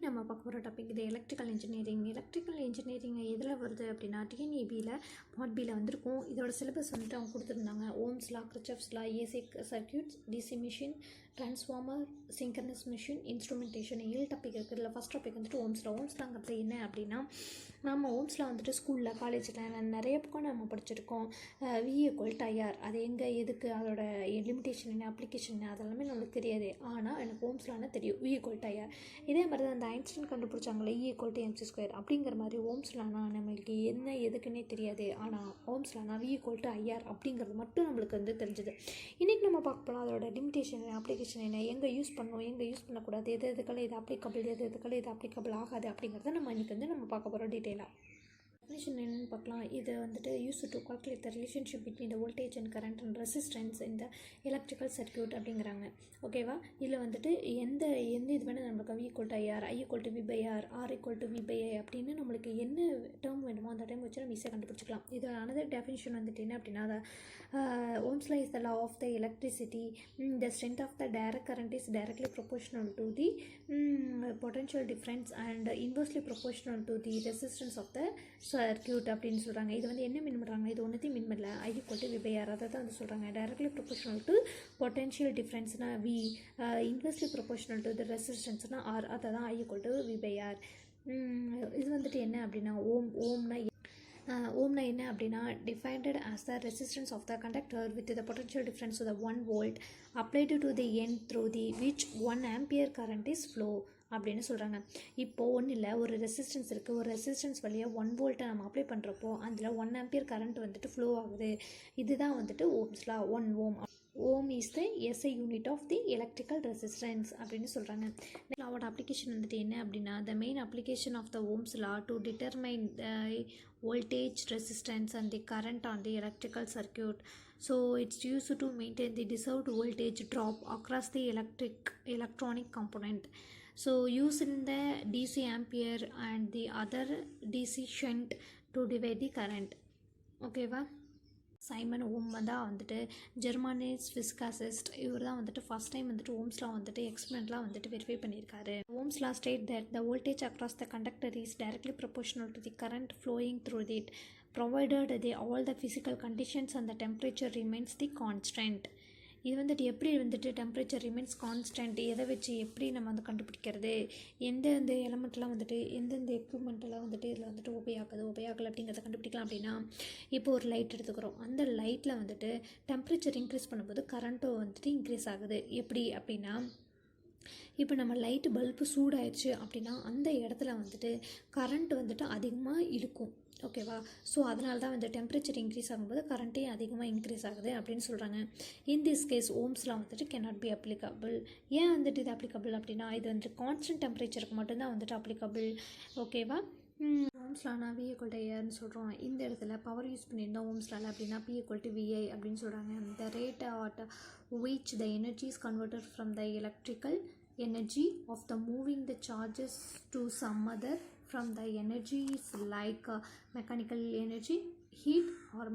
நம்ம பார்க்க போகிற டாபிக் இது எலக்ட்ரிக்கல் இன்ஜினியரிங். எலக்ட்ரிக்கல் இன்ஜினியரிங் எதில் வருது அப்படின்னா டிஎன்இபியில் பார்ட் பியில் வந்திருக்கும். இதோட சிலபஸ் வந்துட்டு அவங்க கொடுத்துருந்தாங்க. Ohm's law, Kirchhoff's law, AC circuits, DC machine, transformer, synchronous machine, instrumentation 7 topic இருக்குது. இதில் ஃபஸ்ட் டாபிக் வந்துட்டு ஓம்ஸ்லா. ஓம்ஸ்லாங்கிறது என்ன அப்படின்னா, நம்ம ஓம்ஸ்லா வந்துட்டு ஸ்கூலில் காலேஜில் நிறைய பக்கம் நம்ம படிச்சிருக்கோம். V=IR, அது எங்கே, எதுக்கு, அதோட லிமிடேஷன் என்ன, அப்ளிகேஷன் என்ன, அதெல்லாமே நம்மளுக்கு தெரியாது. ஆனால் எனக்கு ஓம்ஸ்லான்னு தெரியும், V=IR. இதே மாதிரி தான் அந்த ஐன்ஸ்டைன் கண்டுபிடிச்சாங்களே E=mc² அப்படிங்கிற மாதிரி ஓம்ஸ்லானா நம்மளுக்கு என்ன எதுக்குன்னே தெரியாது. ஆனால் ஓம்ஸ்லானா V=IR அப்படிங்கிறது மட்டும் நம்மளுக்கு வந்து தெரிஞ்சுது. இன்றைக்கி நம்ம பார்க்க போனால் அதோட லிமிடேஷன் என்ன, அப்ளிகேஷன் என்ன, எங்கே யூஸ் பண்ணணும், எங்கே யூஸ் பண்ணக்கூடாது, எதுக்கெல்லாம் இது அப்ளிகபிள், எதுக்கெல்லாம் இது அப்ளிகபிள் ஆகாது அப்படிங்கிறத நம்ம இன்றைக்கி வந்து நம்ம பார்க்க போகிறோம் டீட்டெயிலாக. டெஃபினிஷன் என்னென்னு பார்க்கலாம். இது வந்துட்டு use to calculate the relationship between the voltage and current and resistance இந்த எலக்ட்ரிக்கல் சர்க்யூட் அப்படிங்கிறாங்க. ஓகேவா? இதில் வந்துட்டு எந்த இது வேணால் நம்மளுக்கு V=IR, I=V/R, R=V/I அப்படின்னு நம்மளுக்கு என்ன டேர்ம் வேணுமோ அந்த டைம் வச்சு நம்ம ஈஸியாக கண்டுபிடிச்சிக்கலாம். இது அனதர் டெஃபினிஷன் வந்துட்டு என்ன அப்படின்னா, Ohm's law is the law of the electricity. The strength of the direct current is directly proportional to the potential difference and inversely proportional to the resistance of the circuit அப்படின்னு சொல்கிறாங்க. இது வந்து என்ன மீன் பண்ணுறாங்க, இது ஒன்றுத்தையும் மீன் பண்ணல. I=V/R அதை தான் வந்து சொல்கிறாங்க. டைரக்ட்லி ப்ரொபோஷனல் டு பொட்டென்ஷியல் டிஃப்ரென்ஸ்னா V, inversely proportional to the ரெசிஸ்டன்ஸ்னா R, அதை தான் I=V/R. இது வந்துட்டு என்ன அப்படின்னா ஓம்னா என்ன அப்படின்னா, defined as the resistance of the conductor with the potential difference to the 1 volt applied to the end through the which 1 ampere current is flow அப்படின்னு சொல்கிறாங்க. இப்போது ஒன்றும் இல்லை, ஒரு ரெசிஸ்டன்ஸ் இருக்குது. ஒரு ரெசிஸ்டன்ஸ் வழியாக 1 வோல்ட்டை நம்ம அப்ளை பண்ணுறப்போ அதில் 1 ampere கரண்ட் வந்துட்டு ஃப்ளோ ஆகுது. இதுதான் வந்துட்டு ohm's law. 1 ohm. Ohm is the SI unit of the electrical resistance அப்படின்னு சொல்கிறாங்க. லாவோட அப்ளிகேஷன் வந்துட்டு என்ன அப்படின்னா, the main application of the ohm's law to determine the voltage, resistance and the current on the electrical circuit. So it's used to maintain the desired voltage drop across the electronic component. So used in the DC ampere and the other DC shunt to divide the current. Okay va? Simon Ohm தான் வந்துட்டு ஜெர்மானிஸ் ஃபிசிகாசிஸ்ட். இவர் தான் வந்துட்டு first time வந்துட்டு ஓம்ஸ்லா வந்துட்டு எக்ஸ்பெரிமெண்ட்லாம் வந்துட்டு verify பண்ணியிருக்காரு. Ohm's law state that the voltage across the conductor is directly proportional to the current flowing through it provided the all the physical conditions and the temperature remains the constant. இது வந்துட்டு எப்படி வந்துட்டு temperature remains constant, எதை வச்சு எப்படி நம்ம வந்து கண்டுபிடிக்கிறது, எந்தெந்த எலமெண்ட்லாம் வந்துட்டு எந்தெந்த எக்யூப்மெண்ட்டெல்லாம் வந்துட்டு இதில் வந்துட்டு உபயோகலை அப்படிங்கிறத கண்டுபிடிக்கலாம். அப்படின்னா, இப்போ ஒரு லைட் எடுத்துக்கிறோம். அந்த லைட்டில் வந்துட்டு டெம்பரேச்சர் இன்க்ரீஸ் பண்ணும்போது கரண்ட்டும் வந்துட்டு இன்க்ரீஸ் ஆகுது. எப்படி அப்படின்னா, இப்போ நம்ம லைட்டு பல்பு சூடாயிடுச்சு அப்படின்னா அந்த இடத்துல வந்துட்டு கரண்ட் வந்துட்டு அதிகமாக இழுக்கும். ஓகேவா? ஸோ அதனால தான் வந்து டெம்பரேச்சர் இன்க்ரீஸ் ஆகும்போது கரண்ட்டே அதிகமாக இன்க்ரீஸ் ஆகுது அப்படின்னு சொல்கிறாங்க. இன் திஸ் கேஸ் ஓம்ஸ்லாம் வந்துட்டு கேனாட் பி அப்ளிகபிள். ஏன் வந்துட்டு இது அப்ளிகபிள் அப்படின்னா, இது வந்துட்டு கான்ஸ்டன்ட் டெம்பரேச்சருக்கு மட்டும்தான் வந்துட்டு அப்ளிகபிள். ஓகேவா? ஓம்ஸ்லானா V=IRன்னு சொல்கிறோம். இந்த இடத்துல பவர் யூஸ் பண்ணியிருந்தோம் ஓம்ஸ்லால அப்படின்னா P=VI அப்படின்னு சொல்கிறாங்க. The rate at which the energy is converted from the electrical energy of the moving the charges to some other from the energies like mechanical energy, heat or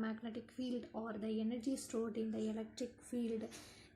magnetic field or the energy stored in the electric field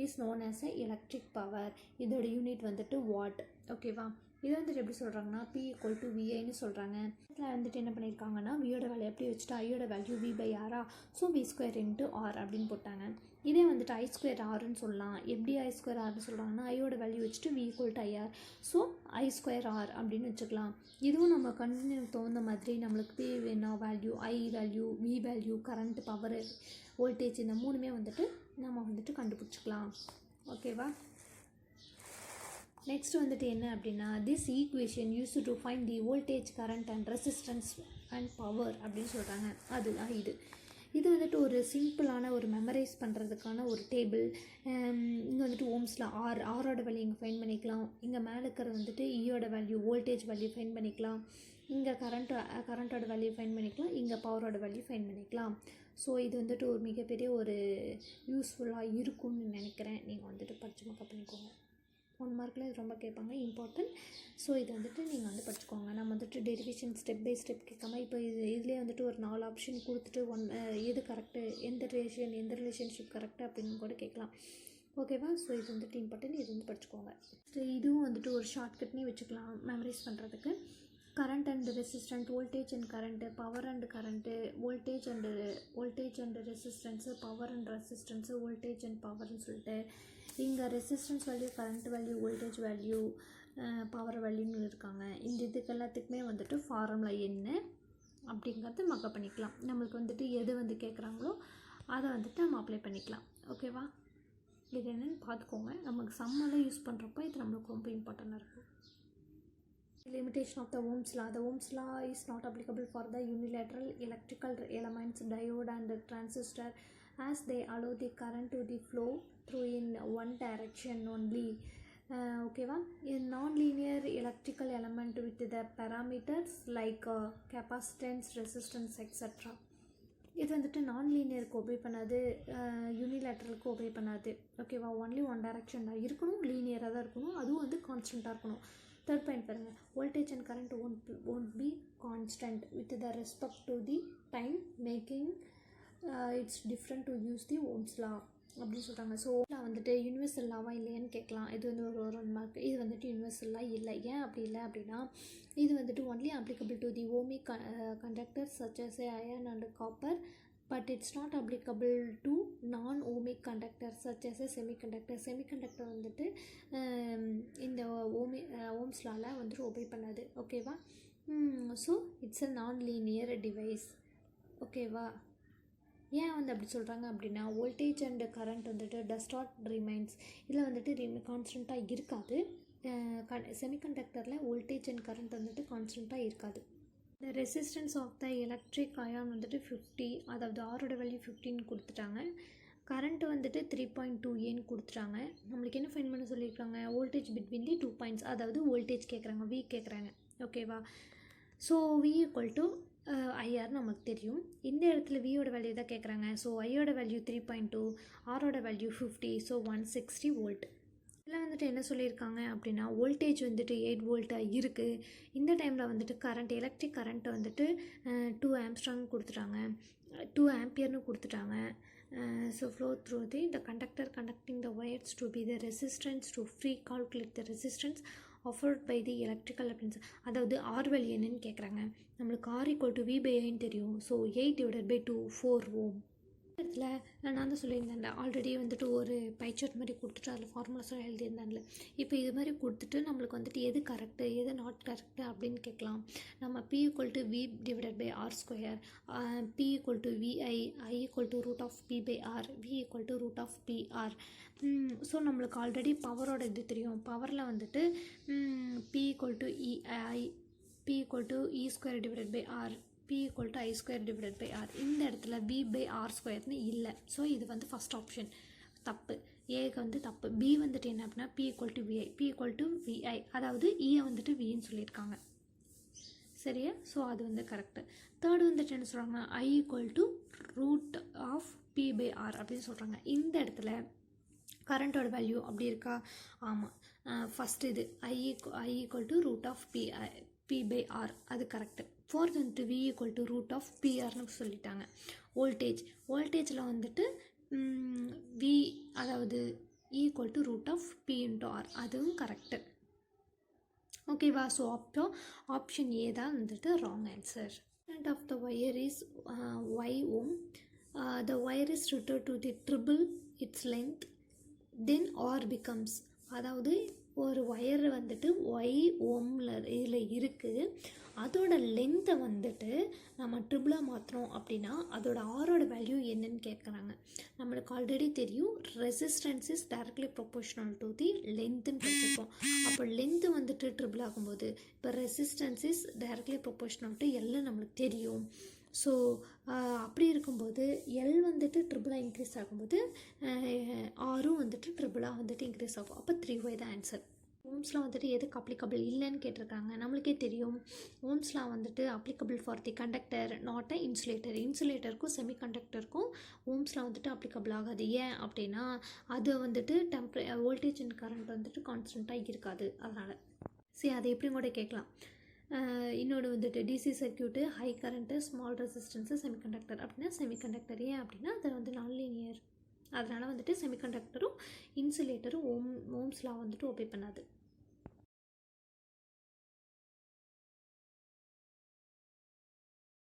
is known as a electric power. இதோட unit வந்துட்டு what. ஓகேவா? இது வந்துட்டு எப்படி சொல்கிறாங்கன்னா P=VIன்னு சொல்கிறாங்க. இதில் வந்துட்டு என்ன பண்ணியிருக்காங்கன்னா, வியோட வேல்யூ எப்படி வச்சுட்டு ஐயோட value V/R, so V² R அப்படின்னு போட்டாங்க. இதே வந்துட்டு I²Rன்னு சொல்லலாம். எப்படி I²Rன்னு சொல்கிறாங்கன்னா, ஐயோட வேல்யூ வச்சுட்டு V=IR, ஸோ I²R அப்படின்னு வச்சுக்கலாம். இதுவும் நம்ம கண்டினியூ தகுந்த மாதிரி நம்மளுக்கு P வேணும் value, I value, V value, current, power, voltage இந்த மூணுமே வந்துட்டு நம்ம வந்துட்டு கண்டுபிடிச்சிக்கலாம். ஓகேவா? நெக்ஸ்ட் வந்துட்டு என்ன அப்படின்னா, this equation use to find the voltage, current and resistance and power அப்படின்னு சொல்கிறாங்க. அதுதான் இது வந்துட்டு ஒரு சிம்பிளான ஒரு மெமரைஸ் பண்ணுறதுக்கான ஒரு டேபிள். இங்கே வந்துட்டு ஓம்ஸில் ஆரோட வேல்யூ இங்கே ஃபைன் பண்ணிக்கலாம். இங்கே மேலே இருக்கிறது வந்துட்டு ஈயோட வேல்யூ, வோல்டேஜ் வேல்யூ ஃபைன் பண்ணிக்கலாம். இங்கே கரண்ட்டோட வேல்யூ ஃபைன் பண்ணிக்கலாம். இங்கே பவரோட வேல்யூ ஃபைன் பண்ணிக்கலாம். ஸோ இது வந்துட்டு ஒரு மிகப்பெரிய ஒரு யூஸ்ஃபுல்லாக இருக்கும்னு நினைக்கிறேன். நீங்கள் வந்துட்டு படித்து மக்கப் பண்ணிக்கோங்க. 1 மார்க்கில் இது ரொம்ப கேட்பாங்க, இம்பார்ட்டன்ட். ஸோ இது வந்துட்டு நீங்கள் வந்து படிச்சுக்கோங்க. நம்ம வந்துட்டு டெரிவேஷன் ஸ்டெப் பை ஸ்டெப் கேட்காம இப்போ இதுலேயே வந்துட்டு ஒரு 4 ஆப்ஷன் கொடுத்துட்டு எது கரெக்டு, எந்த ரிலேஷன்ஷிப் கரெக்டு அப்படின்னு கூட கேட்கலாம். ஓகேவா? ஸோ இது வந்துட்டு இம்பார்ட்டன்ட், இது வந்து படிச்சுக்கோங்க. ஸோ இதுவும் வந்துட்டு ஒரு ஷார்ட்கட்னே வச்சுக்கலாம் மெமரைஸ் பண்ணுறதுக்கு. Current and resistant, voltage and current, power and current, voltage and resistance, power and resistance, voltage and பவர்னு சொல்லிட்டு இங்கே resistance value, current value, voltage value, power வேல்யூன்னு இருக்காங்க. இந்த இதுக்கு எல்லாத்துக்குமே வந்துட்டு ஃபார்முலா என்ன அப்படிங்கிறது மக்கப் பண்ணிக்கலாம். நம்மளுக்கு வந்துட்டு எது வந்து கேட்குறாங்களோ அதை வந்துட்டு நம்ம அப்ளை பண்ணிக்கலாம். ஓகேவா? இது என்னென்னு பார்த்துக்கோங்க. நமக்கு சம்மெல்லாம் யூஸ் பண்ணுறப்போ இது நம்மளுக்கு ரொம்ப இம்பார்ட்டண்ட்டாக இருக்கும். Limitation of the Ohm's law. The Ohm's law is not applicable for the unilateral electrical elements, diode and transistor, as they allow the current to the flow through in one direction only. Okay, a non-linear electrical element with the parameters like capacitance, resistance, etc. இது வந்துட்டு நான்-லீனியருக்கு obey பண்ணாது, யூனிலேட்ரலுக்கு obey பண்ணாது. ஓகேவா? Only one direction தான் இருக்கணும், லீனியராக தான் இருக்கணும், அதுவும் வந்து கான்ஸ்டண்ட்டாக இருக்கணும். தேர்ட் பாயிண்ட் பாருங்கள், voltage and current won't be constant with the respect to the time, making it's different to use the Ohm's law அப்படின்னு சொல்கிறாங்க. ஸோ நான் வந்துட்டு யூனிவர்சல் லாவா இல்லையான்னு கேட்கலாம். இது வந்து ஒரு 1 மார்க். இது வந்துட்டு யூனிவர்சலாக இல்லை. ஏன் அப்படி இல்லை அப்படின்னா, இது வந்துட்டு only applicable to the ohmic conductors such as iron and copper, but it's not applicable to non-ohmic conductors such as a semiconductor. Semiconductor வந்துட்டு இந்த ஓம்ஸ் லாவில் வந்துட்டு ஒபே பண்ணாது. ஓகேவா? So it's a nonlinear device. ஓகேவா? ஏன் வந்து அப்படி சொல்கிறாங்க அப்படின்னா, வோல்டேஜ் அண்ட் கரண்ட் வந்துட்டு டஸ் நாட் ரிமைன்ஸ், இதில் வந்துட்டு கான்ஸ்டண்ட்டாக இருக்காது. செமிகண்டக்டரில் வோல்டேஜ் அண்ட் கரண்ட் வந்துட்டு கான்ஸ்டண்ட்டாக இருக்காது. இந்த resistance of the electric ion வந்துட்டு 50, அதாவது ஆரோட வேல்யூ 15 கொடுத்துட்டாங்க. கரண்ட் வந்துட்டு 3.2 கொடுத்துட்டாங்க. நம்மளுக்கு என்ன ஃபைன் பண்ண சொல்லியிருக்காங்க? வோல்டேஜ் பிட்வீன் தி 2 பாயிண்ட்ஸ், அதாவது வோல்டேஜ் கேட்குறாங்க, வி கேட்குறாங்க. ஓகேவா? So V equal to IR நமக்கு தெரியும். இந்த இடத்துல வியோட வேல்யூ தான் கேட்குறாங்க. ஸோ ஐயோட வேல்யூ 3.2, ஆரோட வேல்யூ 50, ஸோ 160 வோல்ட். இதில் வந்துட்டு என்ன சொல்லியிருக்காங்க அப்படின்னா, வோல்டேஜ் வந்துட்டு 8 வோல்ட்டாக இருக்குது. இந்த டைமில் வந்துட்டு கரண்ட், எலக்ட்ரிக் கரண்ட்டை வந்துட்டு 2 ஆம்ஸ்ட்ராங் கொடுத்துட்டாங்க, 2 ஆம்பியர்னு கொடுத்துட்டாங்க. So flow through the conductor conducting the wires to be the resistance to free calculate the resistance offered by the electrical appliance. அதாவது ஆர் வேல்யூ என்னன்னு கேட்குறாங்க. நம்மளுக்கு R = V/I தெரியும். ஸோ 8/2 4 ஓம். இதில் நான் தான் சொல்லியிருந்தேன்ல, ஆல்ரெடி வந்துட்டு ஒரு பைச்சார்ட் மாதிரி கொடுத்துட்டு அதில் ஃபார்முலாஸாக எழுதியிருந்தான்ல. இப்போ இது மாதிரி கொடுத்துட்டு நம்மளுக்கு வந்துட்டு எது கரெக்டு எது நாட் கரெக்டு அப்படின்னு கேட்கலாம். நம்ம P = V/R², P = VI, I = √P/R, V = √PR. So நம்மளுக்கு ஆல்ரெடி பவரோட இது தெரியும். பவரில் வந்துட்டு P = EI, P = E²/R, P = I²/R. இந்த இடத்துல V/R² இல்லை. ஸோ இது வந்து ஃபஸ்ட் ஆப்ஷன் தப்பு. ஏக்கு வந்து தப்பு. பி வந்துட்டு என்ன அப்படின்னா P = VI, P = VI, அதாவது ஈயை வந்துட்டு வின்னு சொல்லியிருக்காங்க. சரியா? ஸோ அது வந்து கரெக்டு. தேர்டு வந்துட்டு என்ன சொல்கிறாங்க? I = √P/R அப்படின்னு சொல்கிறாங்க. இந்த இடத்துல கரண்ட்டோட வேல்யூ அப்படி இருக்கா? ஆமாம். ஃபஸ்ட்டு இது I = √P/R, அது கரெக்டு. ஃபோர்த் வந்துட்டு V = √PR சொல்லிட்டாங்க. வோல்டேஜில் வந்துட்டு V, அதாவது E = √P/R, அதுவும் கரெக்டு. ஓகேவா? ஸோ அப்போ ஆப்ஷன் ஏ தான் வந்துட்டு wrong answer. Current of the wire is Y ohm. The wire is routed to the triple its length, then R becomes, அதாவது ஒரு ஒயர் வந்துட்டு Y ஓமில் இதில் இருக்குது, அதோட லென்த்தை வந்துட்டு நம்ம ட்ரிபிளாக மாற்றுறோம் அப்படின்னா அதோட ஆரோட வேல்யூ என்னன்னு கேட்குறாங்க. நம்மளுக்கு ஆல்ரெடி தெரியும், resistance is directly proportional to the லென்த்துன்னு படிச்சிருக்கோம். அப்போ லென்த்து வந்துட்டு ட்ரிபிள் ஆகும்போது இப்போ resistance is directly proportional to எல்லாம் நம்மளுக்கு தெரியும். ஸோ அப்படி இருக்கும்போது எல் வந்துட்டு ட்ரிபிளாக இன்க்ரீஸ் ஆகும்போது ஆரும் வந்துட்டு ட்ரிபிளாக வந்துட்டு இன்க்ரீஸ் ஆகும். அப்போ 3Y தான் ஆன்சர். ஓம்ஸ்லாம் வந்துட்டு எதுக்கு அப்ளிகபிள் இல்லைன்னு கேட்டிருக்காங்க. நம்மளுக்கே தெரியும், ஓம்ஸ்லாம் வந்துட்டு applicable for the conductor, not a insulator. இன்சுலேட்டருக்கும் செமிகண்டக்டருக்கும் ஓம்ஸ்லாம் வந்துட்டு அப்ளிகபிள் ஆகாது. ஏன் அப்படின்னா அது வந்துட்டு வோல்டேஜ் அண்ட் கரண்ட் வந்துட்டு கான்ஸ்டண்ட்டாக இருக்காது. அதனால் சரி, அதை எப்படியும் கூட கேட்கலாம். இன்னொன்று வந்துட்டு DC circuit, high current, small resistance, semiconductor. அப்படின்னா செமிகண்டக்டர் ஏன் அப்படின்னா அது வந்து நான் லீனியர். அதனால் வந்துட்டு செமிகண்டக்டரும் இன்சுலேட்டரும் ஓம்ஸ் லா வந்துட்டு ஒபே பண்ணாது.